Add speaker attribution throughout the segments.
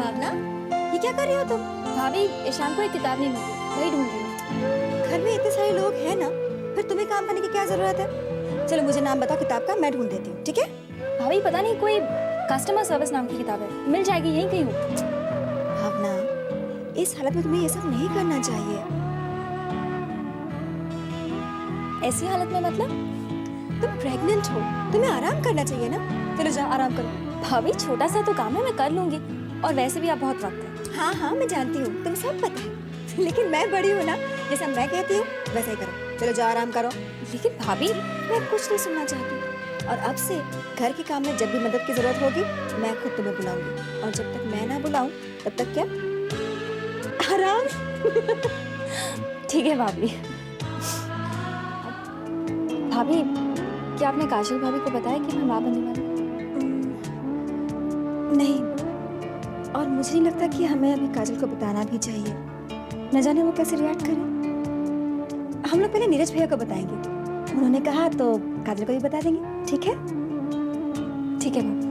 Speaker 1: भावना, ये क्या कर रही हो तुम?
Speaker 2: भाभी ईशान को एक किताब नहीं मिली, वही ढूंढ रही हूँ।
Speaker 1: घर में इतने सारे लोग हैं ना, फिर तुम्हें काम करने की क्या जरूरत है? चलो मुझे नाम बताओ किताब का, मैं ढूंढ देती हूँ, ठीक है?
Speaker 2: भाभी पता नहीं कोई कस्टमर सर्विस नाम की किताब है, मिल जाएगी यहीं कहीं हो।
Speaker 1: भावना, इस हालत में तुम्हें ये सब नहीं करना चाहिए।
Speaker 2: ऐसी हालत में मतलब?
Speaker 1: तुम प्रेग्नेंट हो, तुम्हें आराम करना चाहिए ना। चलो जाओ आराम करो।
Speaker 2: भाभी छोटा सा तो काम है, मैं कर लूंगी, और वैसे भी आप बहुत वक्त है।
Speaker 1: हाँ हाँ मैं जानती हूँ, तुम सब पता है, लेकिन मैं बड़ी हूँ ना, जैसा मैं कहती हूँ वैसा ही करो। चलो जाओ आराम करो।
Speaker 2: लेकिन भाभी
Speaker 1: मैं कुछ नहीं सुनना चाहती, और अब से घर के काम में जब भी मदद की जरूरत होगी मैं खुद तुम्हें बुलाऊंगी, और जब तक मैं ना बुलाऊं तब तक क्या, आराम।
Speaker 2: ठीक है भाभी। भाभी क्या आपने काजल भाभी को बताया कि मैं माँ बनने वाली हूँ?
Speaker 1: नहीं, और मुझे नहीं लगता कि हमें अभी काजल को बताना भी चाहिए। न जाने वो कैसे रिएक्ट करें। हम लोग पहले नीरज भैया को बताएंगे, उन्होंने कहा तो काजल को भी बता देंगे, ठीक है?
Speaker 2: ठीक है भाभी।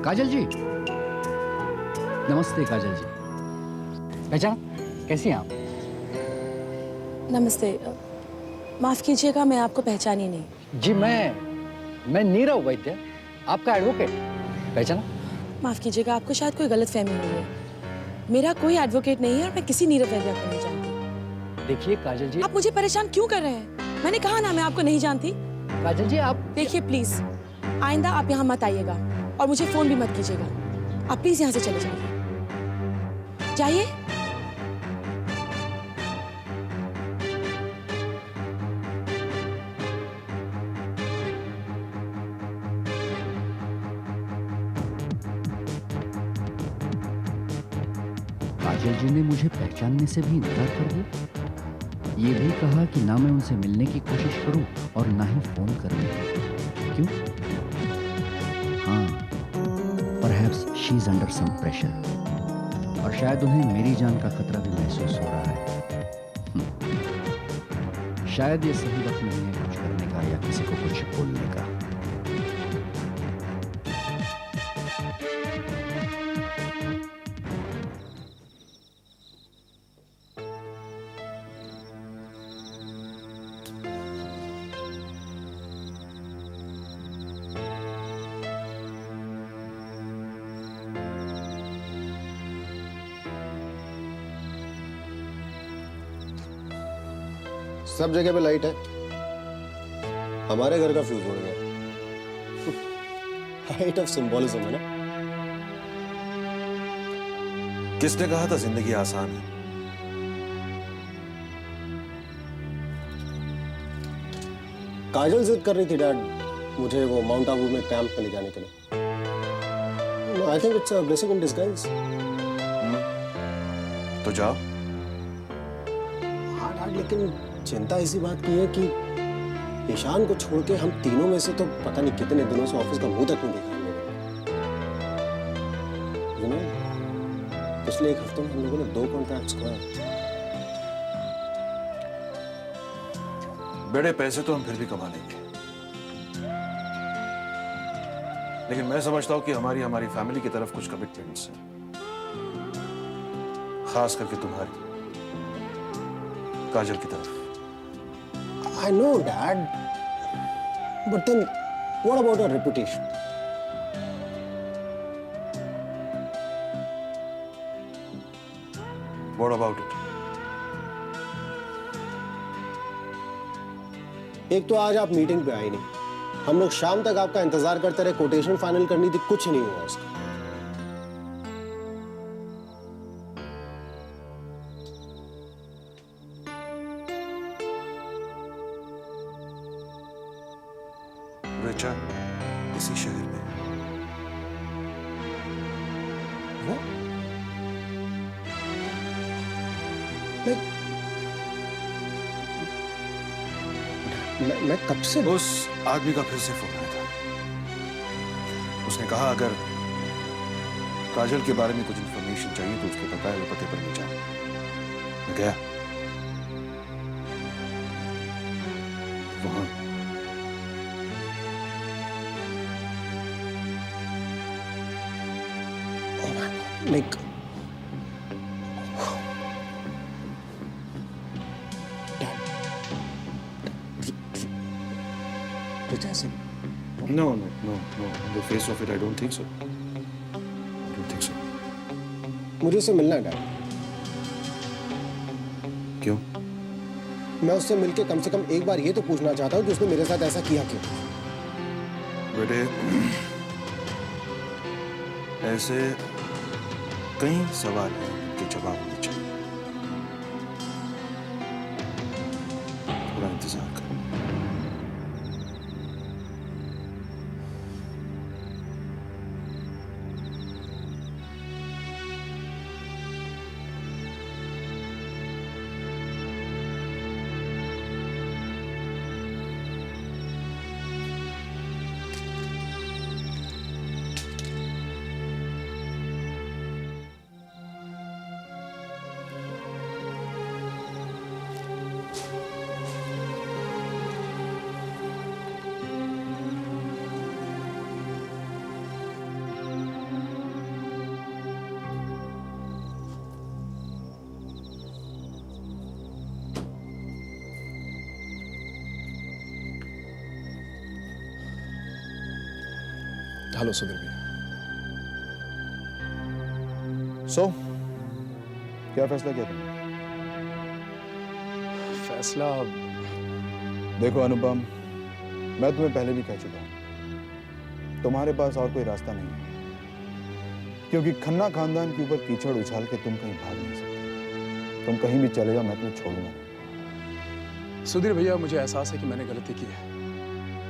Speaker 3: काजल जी, नमस्ते काजल जी। पहचान, कैसी हैं आप?
Speaker 4: नमस्ते, माफ कीजिएगा मैं आपको पहचानी नहीं।
Speaker 3: जी मैं नीरव वैद्य, आपका एडवोकेट। पहचाना?
Speaker 4: माफ कीजिएगा, आपको शायद कोई गलतफहमी हुई है। मेरा कोई एडवोकेट नहीं है और मैं किसी नीरव वैद्य को नहीं जानती।
Speaker 3: देखिए काजल जी,
Speaker 4: आप मुझे परेशान क्यों कर रहे हैं? मैंने कहा ना मैं आपको नहीं जानती।
Speaker 3: काजल जी आप
Speaker 4: देखिए प्लीज, आइंदा आप यहाँ मत आइएगा और मुझे फोन भी मत कीजिएगा। आप प्लीज यहाँ से चले जाइए, जाइए।
Speaker 3: काजल जी ने मुझे पहचानने से भी इनकार कर दिया। ये भी कहा कि ना मैं उनसे मिलने की कोशिश करूं और ना ही फोन करने की। क्यों? हाँ, perhaps she is under some pressure, और शायद उन्हें मेरी जान का खतरा भी महसूस हो रहा है। शायद ये सही वक्त नहीं है कुछ करने का या किसी को कुछ बोलने का।
Speaker 5: सब जगह पे लाइट है, हमारे घर का फ्यूज उड़ गया। हाइट ऑफ सिंबोलिज्म है ना।
Speaker 6: किसने कहा था जिंदगी आसान है?
Speaker 5: काजल जिद कर रही थी डैड मुझे वो माउंट आबू में कैंप में ले जाने के लिए। I think it's a blessing in disguise.
Speaker 6: तो जाओ।
Speaker 5: हाँ डैड, लेकिन चिंता इसी बात की है कि ईशान को छोड़ के हम तीनों में से तो पता नहीं कितने दिनों से ऑफिस का मुंह तक नहीं देखा हम लोगों ने। पिछले एक हफ्ते में हम लोगों ने 2 कॉन्ट्रैक्ट्स खोए।
Speaker 6: बड़े पैसे तो हम फिर भी कमा लेंगे, लेकिन मैं समझता हूं कि हमारी फैमिली की तरफ कुछ कमिटमेंट्स हैं, खास करके तुम्हारी काजल की तरफ।
Speaker 5: I know, Dad. But then, what about our reputation?
Speaker 6: What about it?
Speaker 5: एक तो आज आप मीटिंग पे आई नहीं, हम लोग शाम तक आपका इंतजार करते रहे, कोटेशन फाइनल करनी थी, कुछ नहीं हुआ उसका।
Speaker 6: रिचा इसी शहर में।
Speaker 5: वो? मैं कब से
Speaker 6: उस आदमी का फिर से फोन आया था। उसने कहा अगर काजल के बारे में कुछ इंफॉर्मेशन चाहिए तो उसके बताए हुए पते पर ले जाओ। मैं गया, वहां
Speaker 5: like
Speaker 6: No. On the face of it, I don't think so. I don't think so.
Speaker 5: मुझे उससे मिलना है डैड।
Speaker 6: क्यों?
Speaker 5: मैं उससे मिलके कम से कम एक बार ये तो पूछना चाहता हूँ कि उसने मेरे साथ ऐसा किया क्यों।
Speaker 6: बेटे, ऐसे कई सवाल हैं जिनके जवाब होने चाहिए। थोड़ा इंतजार कर।
Speaker 7: हेलो सुधीर भैया।
Speaker 6: So, क्या फैसला किया तुमने?
Speaker 7: फैसला
Speaker 8: देखो अनुपम, मैं तुम्हें पहले भी कह चुका हूं, तुम्हारे पास और कोई रास्ता नहीं है, क्योंकि खन्ना खानदान के ऊपर कीचड़ उछाल के तुम कहीं भाग नहीं सकते। तुम कहीं भी चले जाओ, मैं तुम्हें छोड़ूंगा नहीं।
Speaker 7: सुधीर भैया, मुझे एहसास है कि मैंने गलती की है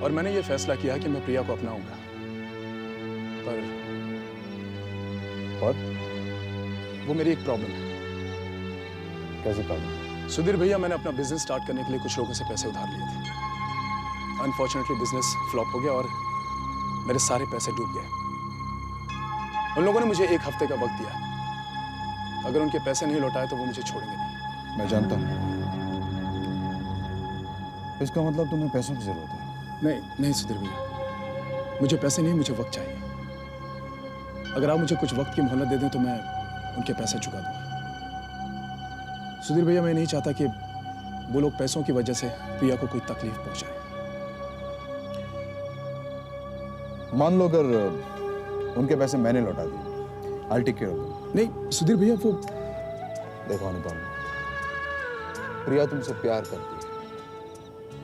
Speaker 7: और मैंने ये फैसला किया है कि मैं प्रिया को अपनाऊंगा। पर वो मेरी एक प्रॉब्लम है।
Speaker 8: कैसी प्रॉब्लम?
Speaker 7: सुधीर भैया, मैंने अपना बिजनेस स्टार्ट करने के लिए कुछ लोगों से पैसे उधार लिए थे। अनफॉर्चुनेटली बिजनेस फ्लॉप हो गया और मेरे सारे पैसे डूब गए। उन लोगों ने मुझे 1 हफ्ते का वक्त दिया। अगर उनके पैसे नहीं लौटाए तो वो मुझे छोड़ेंगे नहीं।
Speaker 8: मैं जानता हूं। इसका मतलब तुम्हें पैसों की जरूरत है?
Speaker 7: नहीं सुधीर भैया, मुझे पैसे नहीं, मुझे वक्त चाहिए। अगर आप मुझे कुछ वक्त की मोहलत दे दें तो मैं उनके पैसे चुका दूंगा। सुधीर भैया, मैं नहीं चाहता कि वो लोग पैसों की वजह से प्रिया को कोई तकलीफ पहुंचाए।
Speaker 8: मान लो अगर उनके पैसे मैंने लौटा दिए, I'll take care of them।
Speaker 7: नहीं सुधीर भैया, वो
Speaker 8: देखो अनुपम, प्रिया तुमसे प्यार करती है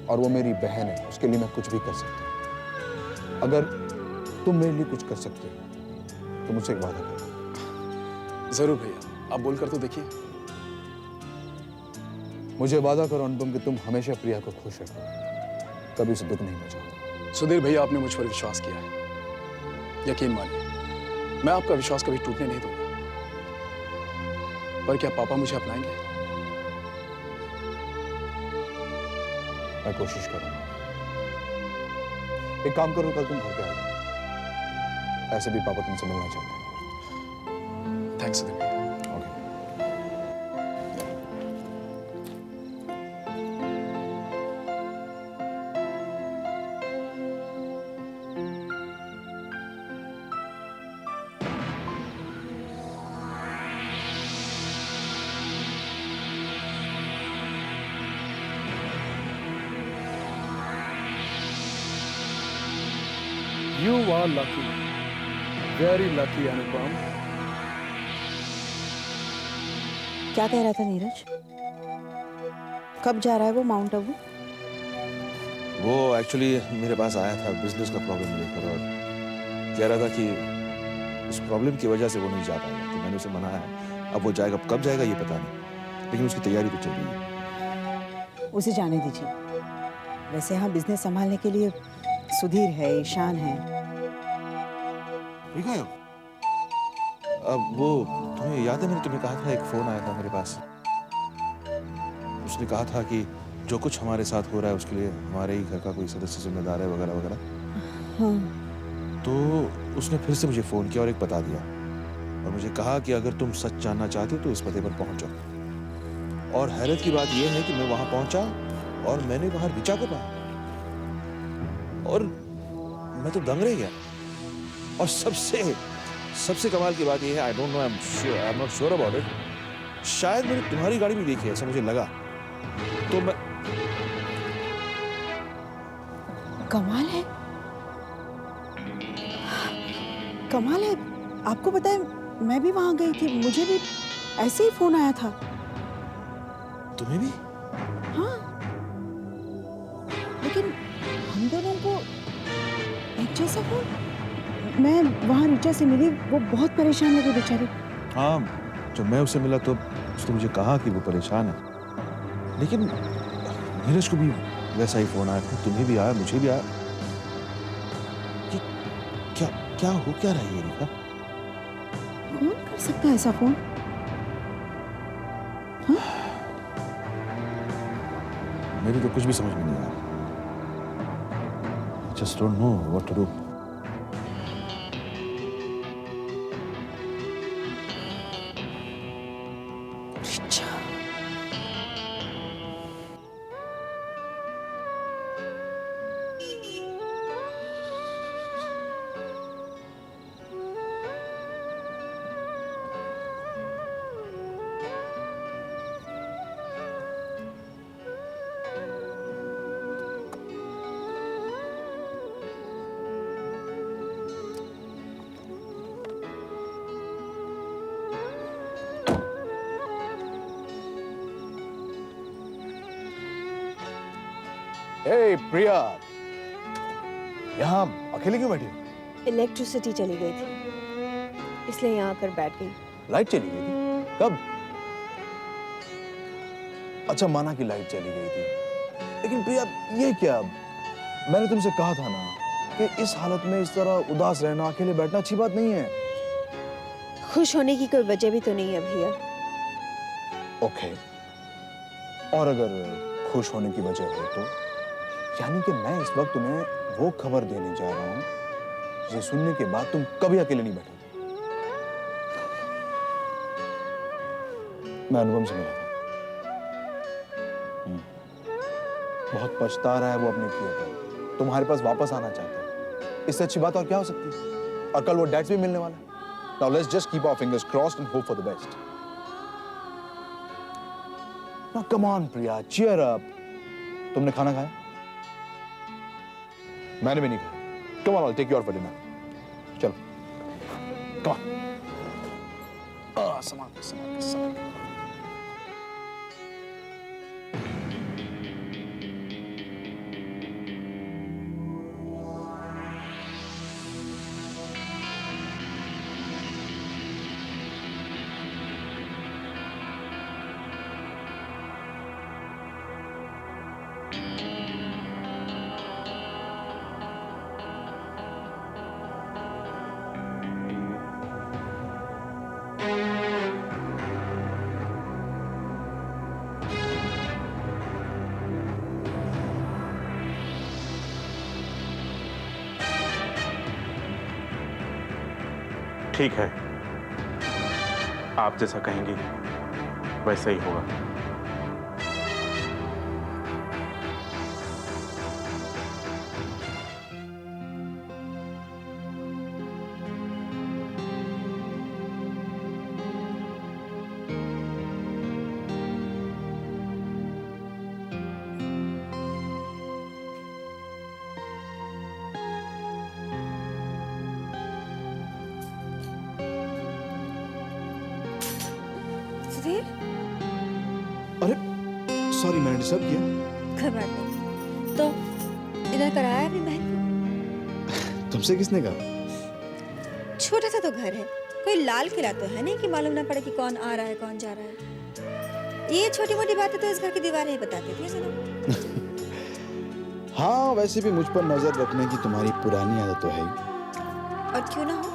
Speaker 8: और वो मेरी बहन है, उसके लिए मैं कुछ भी कर सकता हूं। अगर तुम मेरे लिए कुछ कर सकते हो तो मुझसे एक वादा करो।
Speaker 7: जरूर भैया, आप बोलकर तो देखिए।
Speaker 8: मुझे वादा करो अनुपम कि तुम हमेशा प्रिया को खुश रखो, कभी उसे दुख नहीं पहुंचाओ।
Speaker 7: सुधीर भैया, आपने मुझ पर विश्वास किया है, यकीन मानिए मैं आपका विश्वास कभी टूटने नहीं दूंगा। पर क्या पापा मुझे अपनाएंगे?
Speaker 8: मैं कोशिश करूंगा। एक काम करो, कल तुम घर पे आ जाओ, ऐसे भी पापा तुमसे मिलना चाहते हैं।
Speaker 7: थैंक्स सुधीर भैया। You are lucky, very lucky, अनुपम।
Speaker 9: क्या कह रहा था नीरज? कब जा रहा है वो माउंट आबू?
Speaker 6: वो एक्चुअली मेरे पास आया था बिजनेस का प्रॉब्लम लेकर और कह रहा था कि उस प्रॉब्लम की वजह से वो नहीं जा पाएगा। तो मैंने उसे मनाया। अब वो जाएगा, कब जाएगा ये पता नहीं, लेकिन उसकी तैयारी तो चल रही है।
Speaker 9: उसे जाने दीजिए। वैसे यहाँ बिजनेस संभालने के लिए सुधीर है, ईशान है।
Speaker 6: ठीक है। अब वो तुम्हें याद है, मैंने तुम्हें कहा था, एक फोन आया था मेरे पास। उसने कहा था कि जो कुछ हमारे साथ हो रहा है उसके लिए हमारे ही घर का कोई सदस्य जिम्मेदार है वगैरह वगैरह।
Speaker 9: हाँ।
Speaker 6: तो उसने फिर से मुझे फोन किया और एक बता दिया और मुझे कहा कि अगर तुम सच जानना चाहते हो तो इस पते पर पहुंच जाओ। और हैरत की बात यह है कि मैं वहां पहुंचा और मैंने वहां ऋचा को पाया। और मैं तो दंग रह गया। और सबसे कमाल की बात यह है, I don't know, I am not sure about it, शायद मैंने तुम्हारी गाड़ी भी देखी है, ऐसा मुझे लगा। तो मैं
Speaker 9: कमाल है, कमाल है। आपको पता है मैं भी वहां गई थी, मुझे भी ऐसे ही फोन आया था।
Speaker 6: तुम्हें भी?
Speaker 9: हाँ, लेकिन हम दोनों को एक जैसा फोन। मैं वहां रीचा से मिली, वो बहुत परेशान लगी बेचारी।
Speaker 6: हाँ, जब मैं उससे मिला तो उसने मुझे कहा कि वो परेशान है, लेकिन नीरज को भी वैसा ही फोन आया था, तुम्हें भी आया, मुझे भी आया। क्या क्या हो क्या रहा है ये रिका?
Speaker 9: कौन कर सकता है ऐसा फोन?
Speaker 6: मेरी तो कुछ भी समझ में नहीं आया। Just don't know what to do.
Speaker 9: Richa,
Speaker 8: हे प्रिया, यहाँ अकेले क्यों बैठी हो?
Speaker 9: इलेक्ट्रिसिटी चली गई थी, इसलिए यहाँ आकर बैठ गई।
Speaker 8: लाइट चली गई थी? कब? अच्छा, माना कि लाइट चली गई थी, लेकिन प्रिया ये क्या? मैंने तुमसे कहा था ना कि इस हालत में इस तरह उदास रहना, अकेले बैठना अच्छी बात नहीं है।
Speaker 9: खुश होने की कोई वजह भी तो नहीं है भैया।
Speaker 8: ओके, और अगर खुश होने की वजह हो तो? यानी कि मैं इस वक्त तुम्हें वो खबर देने जा रहा हूं जिसे सुनने के बाद तुम कभी अकेले नहीं बैठोगे। मैं अनुपम से मिला था। बहुत पछता रहा है वो अपने किए पर, तुम्हारे पास वापस आना चाहता है। इससे अच्छी बात और क्या हो सकती है? और कल वो डैड से भी मिलने वाला है। Now let's just keep our fingers crossed and hope for the best. Now come on Priya, cheer up. तुमने खाना खाया? मैंने भी नहीं खाया। Come on, I'll take you out for dinner. चलो, come on. संभाल के, संभाल के, संभाल के।
Speaker 10: ठीक है, आप जैसा कहेंगी वैसा ही होगा।
Speaker 1: सुधीर,
Speaker 8: अरे सॉरी, मैंने डिस्टर्ब किया।
Speaker 1: कोई बात नहीं। तो इधर कराया अपनी बहन
Speaker 8: तुमसे किसने कहा?
Speaker 1: को? छोटा सा तो घर है, कोई लाल किला तो है नहीं कि मालूम ना पड़े कि कौन आ रहा है कौन जा रहा है। ये छोटी मोटी बातें तो इस घर की दीवारें ही बताती थी चलो।
Speaker 8: हाँ, वैसे भी मुझ पर नजर रखने की तुम्हारी पुरानी आदत तो है ही।
Speaker 1: और क्यों ना हो,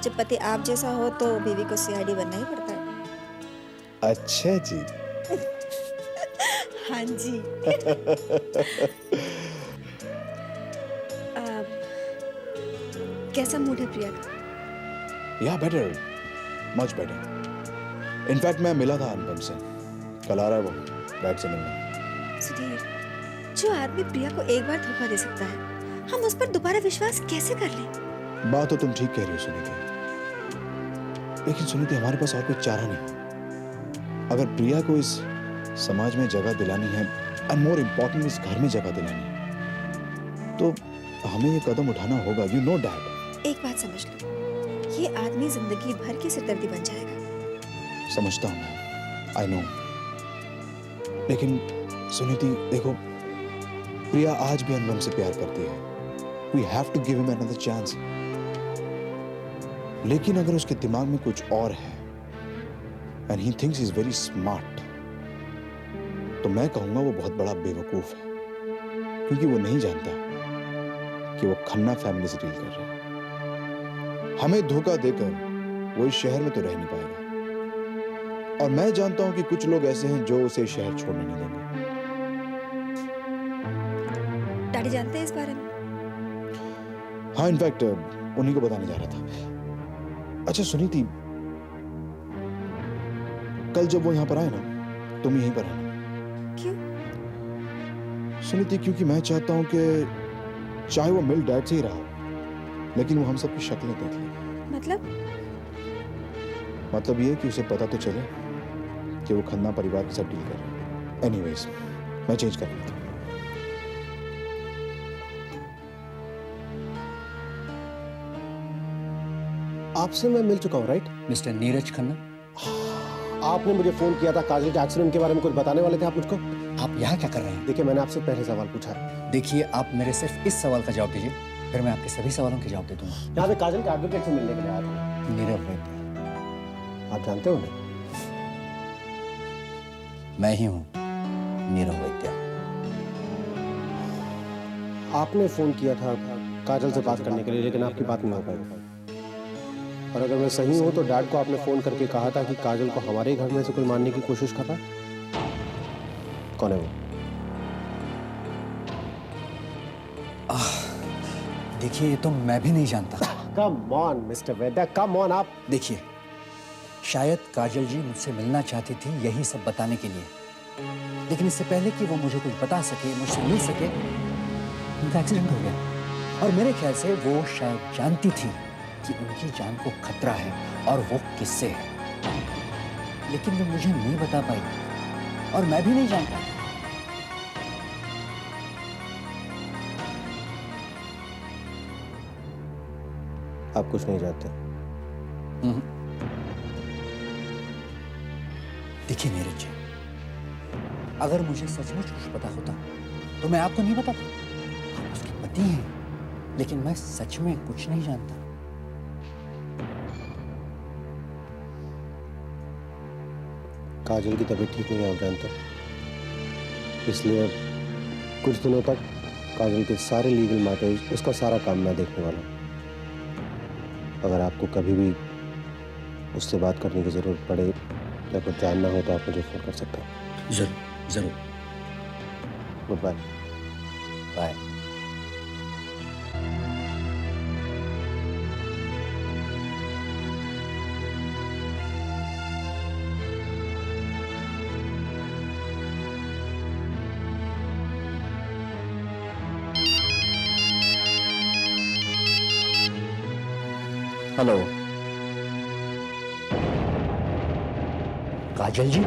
Speaker 1: जब पति आप जैसा हो तो बीवी को सीआईडी बनना ही पड़ता है।
Speaker 8: अच्छा जी।
Speaker 1: हाँ जी। कैसा मूड है प्रिया का?
Speaker 8: या बेटर, मच बेटर। इनफैक्ट मैं मिला था अनुपम से, कल आ रहा है वो डैड से मिलने।
Speaker 1: सुधीर, जो आदमी प्रिया को एक बार धोखा दे सकता है हम उस पर दोबारा विश्वास कैसे कर लें?
Speaker 8: बात तो तुम ठीक कह रही हो सुनीति, लेकिन सुनीति हमारे पास और कोई चारा नहीं। अगर प्रिया को इस समाज में जगह दिलानी है, एंड मोर इम्पोर्टेंट इस घर में जगह दिलानी है, तो हमें ये कदम उठाना होगा। You know dad.
Speaker 1: एक बात समझ लो, ये आदमी जिंदगी भर की सिरदर्दी बन जाएगा।
Speaker 8: समझता हूँ मैं, आई नो, लेकिन सुनीति देखो, प्रिया आज भी अनुपम से प्यार करती है। We have to give him another chance. लेकिन अगर उसके दिमाग में कुछ और है and he thinks he is very smart, तो मैं कहूंगा वो बहुत बड़ा बेवकूफ है, क्योंकि वो नहीं जानता कि वो खन्ना फैमिली से डील कर रहा है। हमें धोखा देकर वो इस शहर में तो रह नहीं पाएगा, और मैं जानता हूं कि कुछ लोग ऐसे हैं जो उसे शहर छोड़ने नहीं देंगे।
Speaker 1: डैडी जानते हैं इस बारे में?
Speaker 8: हाँ, इनफैक्ट उन्हीं को बताने जा रहा था। अच्छा सुनीति, कल जब वो यहाँ पर आए ना, तुम यहीं पर आना।
Speaker 1: क्यों?
Speaker 8: सुनीति, क्योंकि मैं चाहता हूं कि चाहे वो मिल डैड से ही रहा हो, लेकिन वो हम सबकी शक्लें देख ले। मतलब ये कि उसे पता तो चले कि वो खन्ना परिवार के साथ डील कर रहे हैं। एनीवेज, मैं चेंज कर लेता हूं।
Speaker 5: आपसे मैं मिल चुका हूँ, राइट?
Speaker 3: मिस्टर नीरज खन्ना,
Speaker 5: आपने मुझे फोन किया था, काजल के एक्सीडेंट के बारे में कुछ बताने वाले थे आप मुझको।
Speaker 3: आप यहाँ क्या कर रहे हैं?
Speaker 5: देखिए, मैंने आपसे पहले सवाल पूछा।
Speaker 3: देखिए, आप मेरे सिर्फ इस सवाल का जवाब दीजिए, फिर मैं आपके सभी सवालों के जवाब दे दूंगा।
Speaker 5: यहाँ पे काजल के एडवोकेट से मिलने के लिए आया था।
Speaker 3: नीरव वैद्य,
Speaker 5: आप जानते हो उन्हें?
Speaker 3: मैं ही हूँ नीरव वैद्य।
Speaker 5: आपने फोन किया था काजल से बात करने के लिए, लेकिन आपकी बात नहीं हो पाई। और अगर मैं सही हूं तो डैड को आपने फोन करके कहा था कि काजल को हमारे घर में से कोई मारने की कोशिश कर रहा है। कौन है वो?
Speaker 3: देखिए, ये तो मैं भी नहीं जानता।
Speaker 5: Come on mister Vaidya, come on. आप
Speaker 3: देखिए, शायद काजल जी मुझसे मिलना चाहती थी यही सब बताने के लिए, लेकिन इससे पहले कि वो मुझे कुछ बता सके, मुझसे मिल सके, उनका एक्सीडेंट हो गया। और मेरे ख्याल से वो शायद जानती थी कि उनकी जान को खतरा है, और वो किससे है, लेकिन वो मुझे नहीं बता पाई, और मैं भी नहीं जानता।
Speaker 5: आप कुछ नहीं जानते।
Speaker 3: देखिए नीरज जी, अगर मुझे सचमुच कुछ पता होता तो मैं आपको नहीं बताता। आप उसके पति हैं, लेकिन मैं सच में कुछ नहीं जानता।
Speaker 5: काजल की तबीयत ठीक नहीं है, आप जानते हैं, इसलिए कुछ दिनों तक काजल के सारे लीगल मैटर्स, उसका सारा काम मैं देखने वाला हूँ। अगर आपको कभी भी उससे बात करने की जरूरत पड़े या कुछ जानना हो तो आप मुझे फोन कर सकते हो।
Speaker 3: जरूर जरूर।
Speaker 5: Goodbye.
Speaker 3: Bye. Hello, Kajal जी।